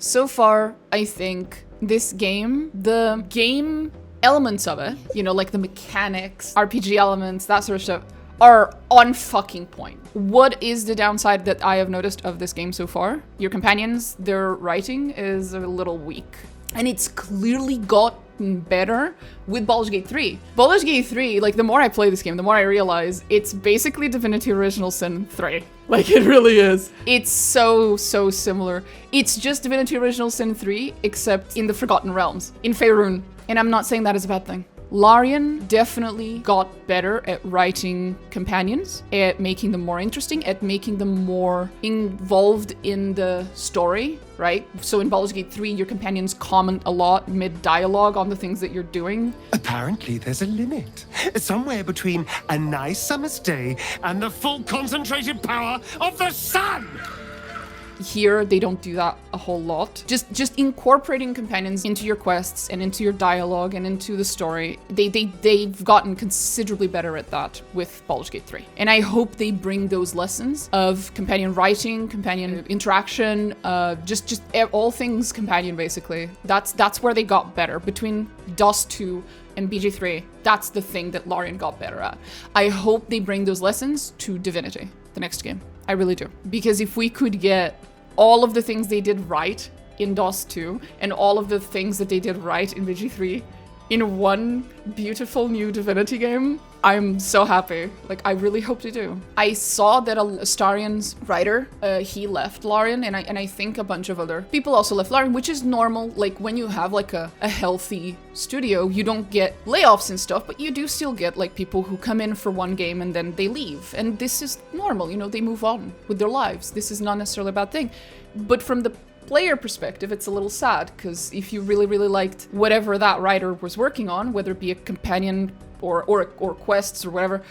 So far, I think this game, the game elements of it, you know, like the mechanics, RPG elements, that sort of stuff, are on fucking point. What is the downside that I have noticed of this game so far? Your companions, their writing is a little weak. And it's clearly gotten better with Baldur's Gate 3. Baldur's Gate 3, like, the more I play this game, the more I realize it's basically Divinity Original Sin 3. Like, it really is. It's so similar. It's just Divinity Original Sin 3, except in the Forgotten Realms, in Faerun. And I'm not saying that is a bad thing. Larian definitely got better at writing companions, at making them more interesting, at making them more involved in the story, right? So in Baldur's Gate 3, your companions comment a lot mid-dialogue on the things that you're doing. Apparently there's a limit. Somewhere between a nice summer's day and the full concentrated power of the sun! Here, they don't do that a whole lot. Just incorporating companions into your quests and into your dialogue and into the story. They've gotten considerably better at that with Baldur's Gate 3. And I hope they bring those lessons of companion writing, companion interaction, just all things companion, basically. That's where they got better. Between DOS 2 and BG3, that's the thing that Larian got better at. I hope they bring those lessons to Divinity, the next game. I really do. Because if we could get all of the things they did right in DOS 2 and all of the things that they did right in BG3 in one beautiful new Divinity game, I'm so happy. Like, I really hope they do. I saw that Astarian's writer, he left Larian, and I think a bunch of other people also left Larian, which is normal. Like, when you have like a healthy studio, you don't get layoffs and stuff, but you do still get like people who come in for one game and then they leave. And this is normal, you know, they move on with their lives. This is not necessarily a bad thing. But from the player perspective, it's a little sad, because if you really liked whatever that writer was working on, whether it be a companion or quests or whatever,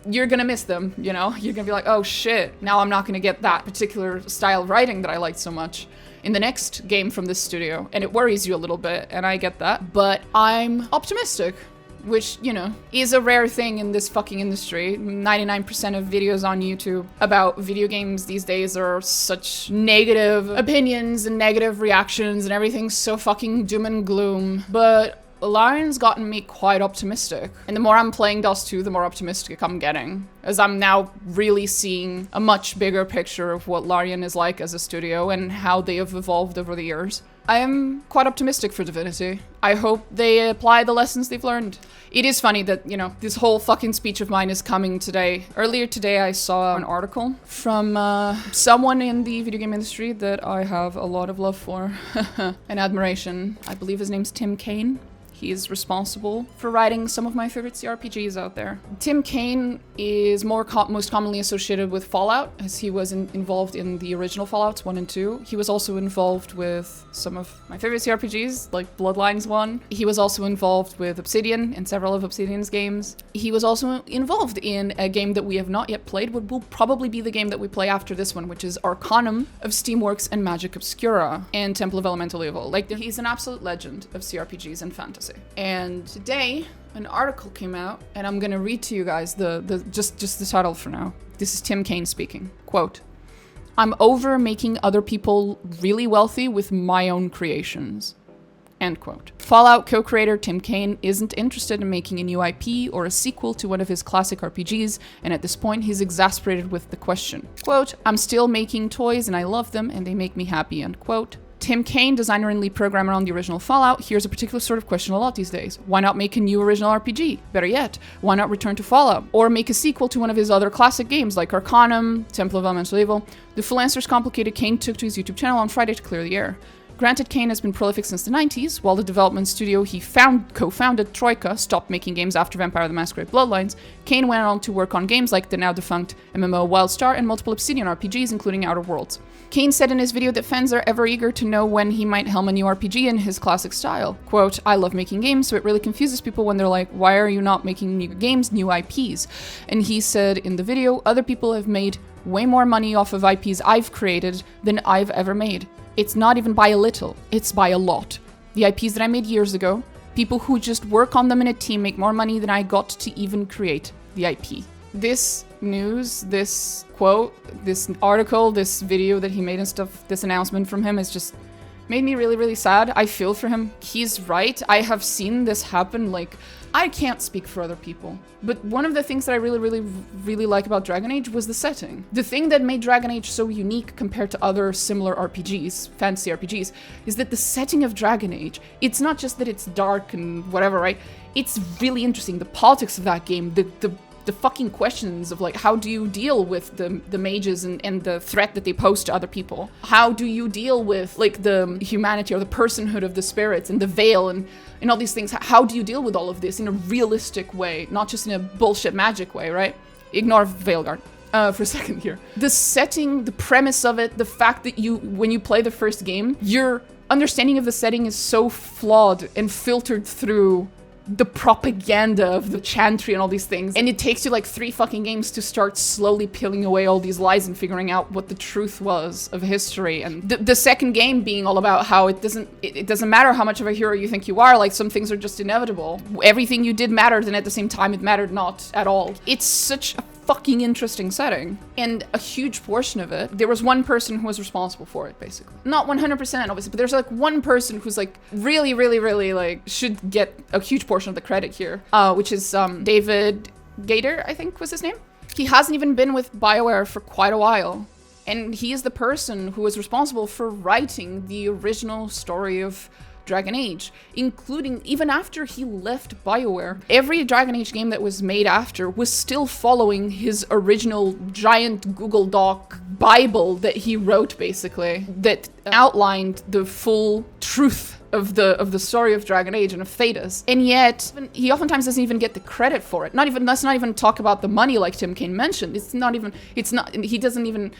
you're gonna miss them, you know? You're gonna be like, oh shit, now I'm not gonna get that particular style of writing that I liked so much in the next game from this studio. And it worries you a little bit, and I get that. But I'm optimistic, which, you know, is a rare thing in this fucking industry. 99% of videos on YouTube about video games these days are such negative opinions and negative reactions, and everything's so fucking doom and gloom. But Larian's gotten me quite optimistic. And the more I'm playing DOS 2, the more optimistic I'm getting, as I'm now really seeing a much bigger picture of what Larian is like as a studio and how they have evolved over the years. I am quite optimistic for Divinity. I hope they apply the lessons they've learned. It is funny that, you know, this whole fucking speech of mine is coming today. Earlier today, I saw an article from someone in the video game industry that I have a lot of love for and admiration. I believe his name's Tim Cain. He is responsible for writing some of my favorite CRPGs out there. Tim Cain is most commonly associated with Fallout, as he was involved in the original Fallouts 1 and 2. He was also involved with some of my favorite CRPGs, like Bloodlines 1. He was also involved with Obsidian and several of Obsidian's games. He was also involved in a game that we have not yet played, but will probably be the game that we play after this one, which is Arcanum of Steamworks and Magic Obscura and Temple of Elemental Evil. Like, he's an absolute legend of CRPGs and fantasy. And today, an article came out, and I'm gonna read to you guys just the title for now. This is Tim Cain speaking. Quote, "I'm over making other people really wealthy with my own creations." End quote. Fallout co-creator Tim Cain isn't interested in making a new IP or a sequel to one of his classic RPGs, and at this point he's exasperated with the question. Quote, "I'm still making toys and I love them and they make me happy." End quote. Tim Cain, designer and lead programmer on the original Fallout, hears a particular sort of question a lot these days. Why not make a new original RPG? Better yet, why not return to Fallout? Or make a sequel to one of his other classic games like Arcanum, Temple of Elemental Evil? The full answer is complicated. Cain took to his YouTube channel on Friday to clear the air. Granted, Cain has been prolific since the 90s, while the development studio he co-founded, Troika, stopped making games after Vampire the Masquerade Bloodlines. Cain went on to work on games like the now-defunct MMO WildStar and multiple Obsidian RPGs, including Outer Worlds. Cain said in his video that fans are ever eager to know when he might helm a new RPG in his classic style. Quote, "I love making games, so it really confuses people when they're like, why are you not making new games, new IPs?" And he said in the video, "Other people have made way more money off of IPs I've created than I've ever made. It's not even by a little, it's by a lot. The IPs that I made years ago, people who just work on them in a team make more money than I got to even create the IP." This news, this quote, this article, this video that he made and stuff, this announcement from him is just Made me really, really sad. I feel for him. He's right. I have seen this happen. Like, I can't speak for other people, but one of the things that I really, really, really like about Dragon Age was the setting. The thing that made Dragon Age so unique compared to other similar RPGs, fantasy RPGs, is that the setting of Dragon Age, it's not just that it's dark and whatever, right? It's really interesting. The politics of that game, the fucking questions of like, how do you deal with the mages and the threat that they pose to other people? How do you deal with like the humanity or the personhood of the spirits and the veil and all these things? How do you deal with all of this in a realistic way, not just in a bullshit magic way, right? Ignore Veilguard for a second here. The setting, the premise of it, the fact that when you play the first game, your understanding of the setting is so flawed and filtered through the propaganda of the chantry and all these things. And it takes you like 3 fucking games to start slowly peeling away all these lies and figuring out what the truth was of history. And the second game being all about how it doesn't matter how much of a hero you think you are, like some things are just inevitable. Everything you did mattered, and at the same time it mattered not at all. It's such a fucking interesting setting, and a huge portion of it, there was one person who was responsible for it, basically. Not 100% obviously, but there's like one person who's like really, really, really like should get a huge portion of the credit here, which is David Gator, I think was his name. He hasn't even been with BioWare for quite a while, and he is the person who was responsible for writing the original story of Dragon Age, including even after he left BioWare. Every Dragon Age game that was made after was still following his original giant Google Doc Bible that he wrote, basically, that outlined the full truth of the story of Dragon Age and of Thedas. And yet, he oftentimes doesn't even get the credit for it. Let's not even talk about the money like Tim Cain mentioned. He doesn't even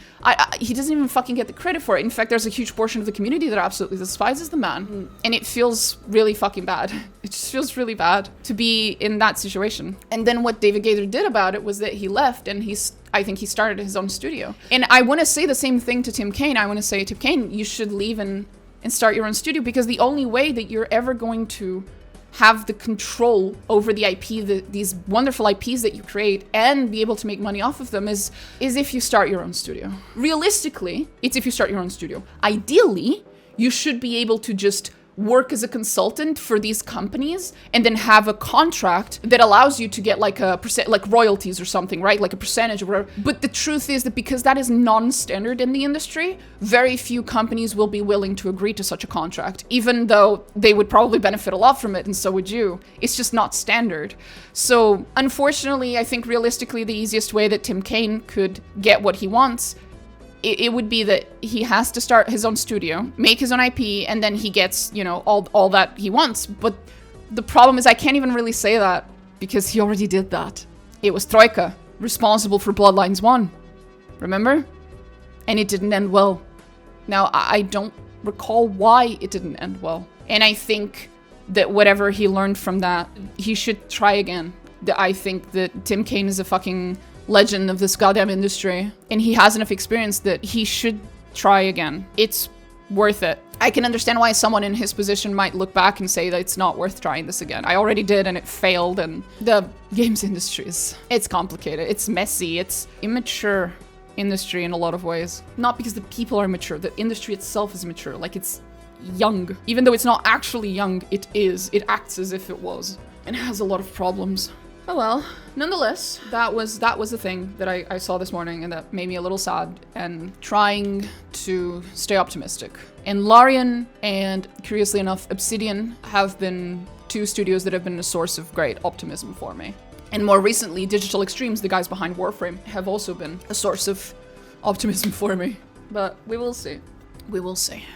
fucking get the credit for it. In fact, there's a huge portion of the community that absolutely despises the man. And it feels really fucking bad. It just feels really bad to be in that situation. And then what David Gaither did about it was that he left, and I think he started his own studio. And I want to say the same thing to Tim Cain. I want to say, Tim Cain, you should leave and start your own studio, because the only way that you're ever going to have the control over the IP, these wonderful IPs that you create, and be able to make money off of them is if you start your own studio. Realistically, it's if you start your own studio. Ideally, you should be able to just work as a consultant for these companies and then have a contract that allows you to get like a percent, like royalties or something, right? Like a percentage or whatever. But the truth is that because that is non-standard in the industry, very few companies will be willing to agree to such a contract, even though they would probably benefit a lot from it, and so would you. It's just not standard. So unfortunately, I think realistically, the easiest way that Tim Cain could get what he wants, it would be that he has to start his own studio, make his own IP, and then he gets, all that he wants. But the problem is I can't even really say that because he already did that. It was Troika, responsible for Bloodlines 1. Remember? And it didn't end well. Now, I don't recall why it didn't end well. And I think that whatever he learned from that, he should try again. I think that Tim Cain is a fucking legend of this goddamn industry, and he has enough experience that he should try again. It's worth it. I can understand why someone in his position might look back and say that it's not worth trying this again. I already did and it failed, and the games industry it's complicated, it's messy, it's immature industry in a lot of ways. Not because the people are mature, the industry itself is mature, like it's young. Even though it's not actually young, it is. It acts as if it was, and has a lot of problems. Oh well, nonetheless, that was the thing that I saw this morning, and that made me a little sad, and trying to stay optimistic. And Larian and, curiously enough, Obsidian have been 2 studios that have been a source of great optimism for me. And more recently, Digital Extremes, the guys behind Warframe, have also been a source of optimism for me. But we will see. We will see.